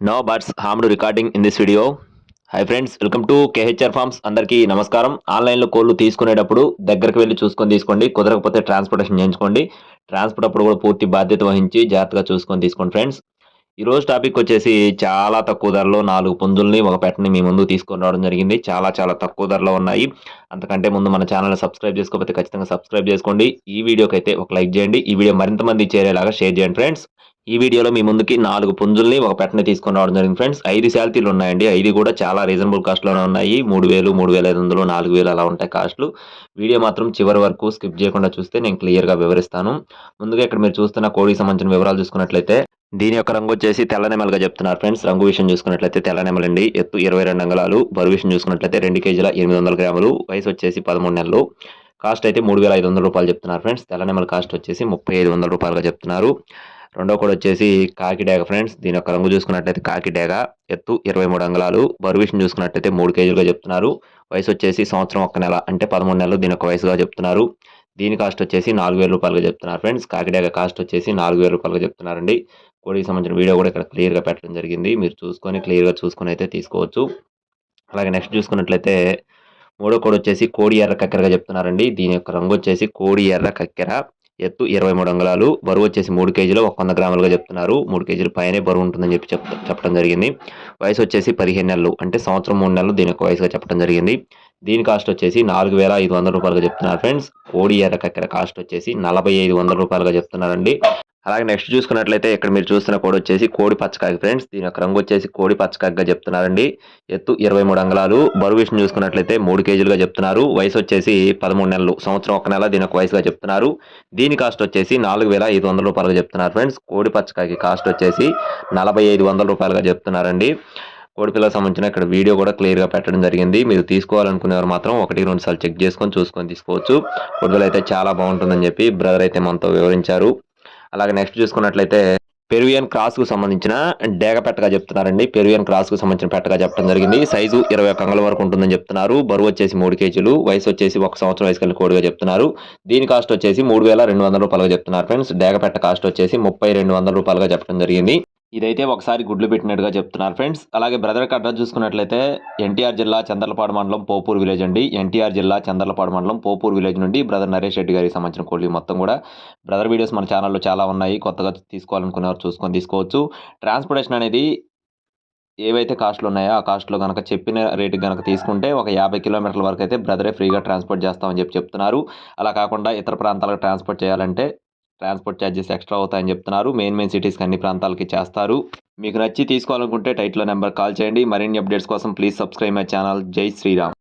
No buts harmed recording in this video. Hi friends, welcome to KHR forms. అందరికీ నమస్కారం. ఆన్లైన్లో కోళ్ళు తీసుకునేటప్పుడు దగ్గరికి వెళ్ళి చూసుకొని తీసుకోండి. కుదరకపోతే ట్రాన్స్పోర్టేషన్ చేయించుకోండి. ట్రాన్స్పోర్ట్ అప్పుడు కూడా పూర్తి బాధ్యత వహించి జాగ్రత్తగా చూసుకొని తీసుకోండి ఫ్రెండ్స్. ఈరోజు టాపిక్ వచ్చేసి చాలా తక్కువ ధరలో 4 పుంజుల్ని ఒక పెట్టని మీ ముందుకు తీసుకొని రావడం జరిగింది. చాలా చాలా తక్కువ ధరలో ఉన్నాయి. అంతకంటే ముందు మన ఛానల్ని సబ్స్క్రైబ్ చేసుకోకపోతే ఖచ్చితంగా సబ్స్క్రైబ్ చేసుకోండి. ఈ వీడియోకి అయితే ఒక లైక్ చేయండి. ఈ వీడియో మరింత మంది చేరేలాగా షేర్ చేయండి ఫ్రెండ్స్. ఈ వీడియోలో మీ ముందుకి 4 పుంజుల్ని ఒక పెట్టని తీసుకొని రావడం జరిగింది ఫ్రెండ్స్. 5 శాలరీలు ఉన్నాయండి. 5 కూడా చాలా రీజనబుల్ కాస్ట్‌లోనే ఉన్నాయి. 3000, 3500, 4000 అలా ఉంటాయి కాస్ట్‌లు. వీడియో మాత్రం చివరి వరకు స్కిప్ చేయకుండా చూస్తే నేను క్లియర్‌గా వివరిస్తాను. ముందుగా ఇక్కడ మీరు చూస్తున్న కోడికి సంబంధించిన వివరాలు చూసుకున్నట్లయితే దీని యొక్క రంగు వచ్చేసి తెల్ల నెమలిగా చెప్తున్నారు ఫ్రెండ్స్. రంగు విషయం చూసుకున్నట్లయితే తెల్ల నెమలండి. ఎత్తు 22 అంగుళాలు. బరువు విషయం చూసుకున్నట్లయితే 2 కేజీల 800 గ్రాములు. వయసు వచ్చేసి 13 నెలలు. కాస్ట్ అయితే రూ. 3500 చెప్తున్నారు ఫ్రెండ్స్. తెల్ల నెమలి కాస్ట్ వచ్చేసి రూ. 3500గా చెప్తున్నారు. రెండో కోడి వచ్చేసి కాకిడేగ ఫ్రెండ్స్. దీని యొక్క రంగు చూసుకున్నట్లయితే కాకిడేగ. ఎత్తు 23 అంగుళాలు. బరువు విషయం చూసుకున్నట్లయితే 3 కేజీలుగా చెప్తున్నారు. వయసు వచ్చేసి సంవత్సరం 1 నెల అంటే 13 నెలలు దీని యొక్క వయసుగా చెప్తున్నారు. దీని కాస్ట్ వచ్చేసి రూ. 4000గా చెప్తున్నారు ఫ్రెండ్స్. కాకిడేగ కాస్ట్ వచ్చేసి రూ. 4000గా చెప్తున్నారండి. కోడికి సంబంధించిన వీడియో కూడా ఇక్కడ క్లియర్‌గా పెట్టడం జరిగింది. మీరు చూసుకొని క్లియర్‌గా చూసుకొని అయితే తీసుకోవచ్చు. అలాగే నెక్స్ట్ చూసుకున్నట్లయితే మూడో కోడి వచ్చేసి కోడి ఎర్ర కక్కెరగా చెప్తున్నారండి. దీని యొక్క రంగు వచ్చేసి కోడి ఎర్ర కక్కెర. ఎత్తు 23 అంగుళాలు. బరువు వచ్చేసి 3 కేజీలు 100 గ్రాములుగా చెప్తున్నారు. 3 కేజీల పైనే బరువు ఉంటుందని చెప్పడం జరిగింది. వయసు వచ్చేసి 15 నెలలు అంటే సంవత్సరం 3 నెలలు దీని యొక్క వయసుగా చెప్పడం జరిగింది. దీని కాస్ట్ వచ్చేసి రూ. 4500గా చెప్తున్నారు ఫ్రెండ్స్. కోడి ఎర్ర కక్కెర కాస్ట్ వచ్చేసి రూ. 4500గా చెప్తున్నారండి. అలాగే నెక్స్ట్ చూసుకున్నట్లయితే ఇక్కడ మీరు చూస్తున్న కోడి వచ్చేసి కోడి పచ్చకాకి ఫ్రెండ్స్. దీని యొక్క రంగు వచ్చేసి కోడి పచ్చకాకిగా చెప్తున్నారండి. ఎత్తు 23 అంగుళాలు. బరువు విషయం చూసుకున్నట్లయితే 3 కేజీలుగా చెప్తున్నారు. వయసు వచ్చేసి 13 నెలలు. సంవత్సరం 1 నెల దీని యొక్క వయసుగా చెప్తున్నారు. దీని కాస్ట్ వచ్చేసి రూ. 4500గా చెప్తున్నారు ఫ్రెండ్స్. కోడి పచ్చకాకి కాస్ట్ వచ్చేసి రూ. 4500గా చెప్తున్నారండి. కోడిపిల్లకు సంబంధించిన ఇక్కడ వీడియో కూడా క్లియర్‌గా పెట్టడం జరిగింది. మీరు తీసుకోవాలనుకునేవారు మాత్రం 1, 2 సార్లు చెక్ చేసుకొని చూసుకొని తీసుకోవచ్చు. కోడిపిల్ల అయితే చాలా బాగుంటుందని చెప్పి బ్రదర్ అయితే మనతో వివరించారు. అలాగే నెక్స్ట్ చూసుకున్నట్లయితే పెరువియన్ క్రాస్‌కు సంబంధించిన డేగ పెట్టగా చెప్తున్నారండి. పెరువియన్ క్రాస్‌కు సంబంధించిన పెట్టగా చెప్పడం జరిగింది. సైజు 21 అంగుళాల వరకు ఉంటుందని చెప్తున్నారు. బరువు వచ్చేసి 3 కేజీలు. వయసు వచ్చేసి 1 సంవత్సరం వయసు కలిగిన కోడిగా చెప్తున్నారు. దీని కాస్ట్ వచ్చేసి రూ. 3200గా చెప్తున్నారు ఫ్రెండ్స్. డేగ పెట్ట కాస్ట్ వచ్చేసి రూ. 3200గా చెప్పడం జరిగింది. ఇదైతే ఒకసారి గుడ్లు పెట్టినట్టుగా చెప్తున్నారు ఫ్రెండ్స్. అలాగే బ్రదర్ అడ్రస్ చూసుకున్నట్లయితే ఎన్టీఆర్ జిల్లా చంద్రలపాడు మండలం పోపూరు విలేజ్ అండి. ఎన్టీఆర్ జిల్లా చంద్రలపాడు మండలం పోపూరు విలేజ్ నుండి బ్రదర్ నరేష్ రెడ్డి గారికి సంబంధించిన కోళ్ళు మొత్తం కూడా బ్రదర్ వీడియోస్ మన ఛానల్లో చాలా ఉన్నాయి. కొత్తగా తీసుకోవాలనుకునేవారు చూసుకొని తీసుకోవచ్చు. ట్రాన్స్పోర్టేషన్ అనేది ఏవైతే కాస్ట్లు ఉన్నాయో ఆ కాస్ట్లో కనుక చెప్పిన రేటుకి కనుక తీసుకుంటే ఒక 50 కిలోమీటర్ల వరకు అయితే బ్రదరే ఫ్రీగా ట్రాన్స్పోర్ట్ చేస్తామని చెప్తున్నారు. అలా కాకుండా ఇతర ప్రాంతాలకు ట్రాన్స్పోర్ట్ చేయాలంటే ట్రాన్స్పోర్ట్ ఛార్జెస్ ఎక్స్ట్రా అవుతాయని చెప్తున్నారు. మెయిన్ సిటీస్కి అన్ని ప్రాంతాలకి చేస్తారు. మీకు నచ్చి తీసుకోవాలనుకుంటే టైటిల్లో నెంబర్ కాల్ చేయండి. మరిన్ని అప్డేట్స్ కోసం ప్లీజ్ సబ్స్క్రైబ్ మై ఛానల్. జై శ్రీరామ్.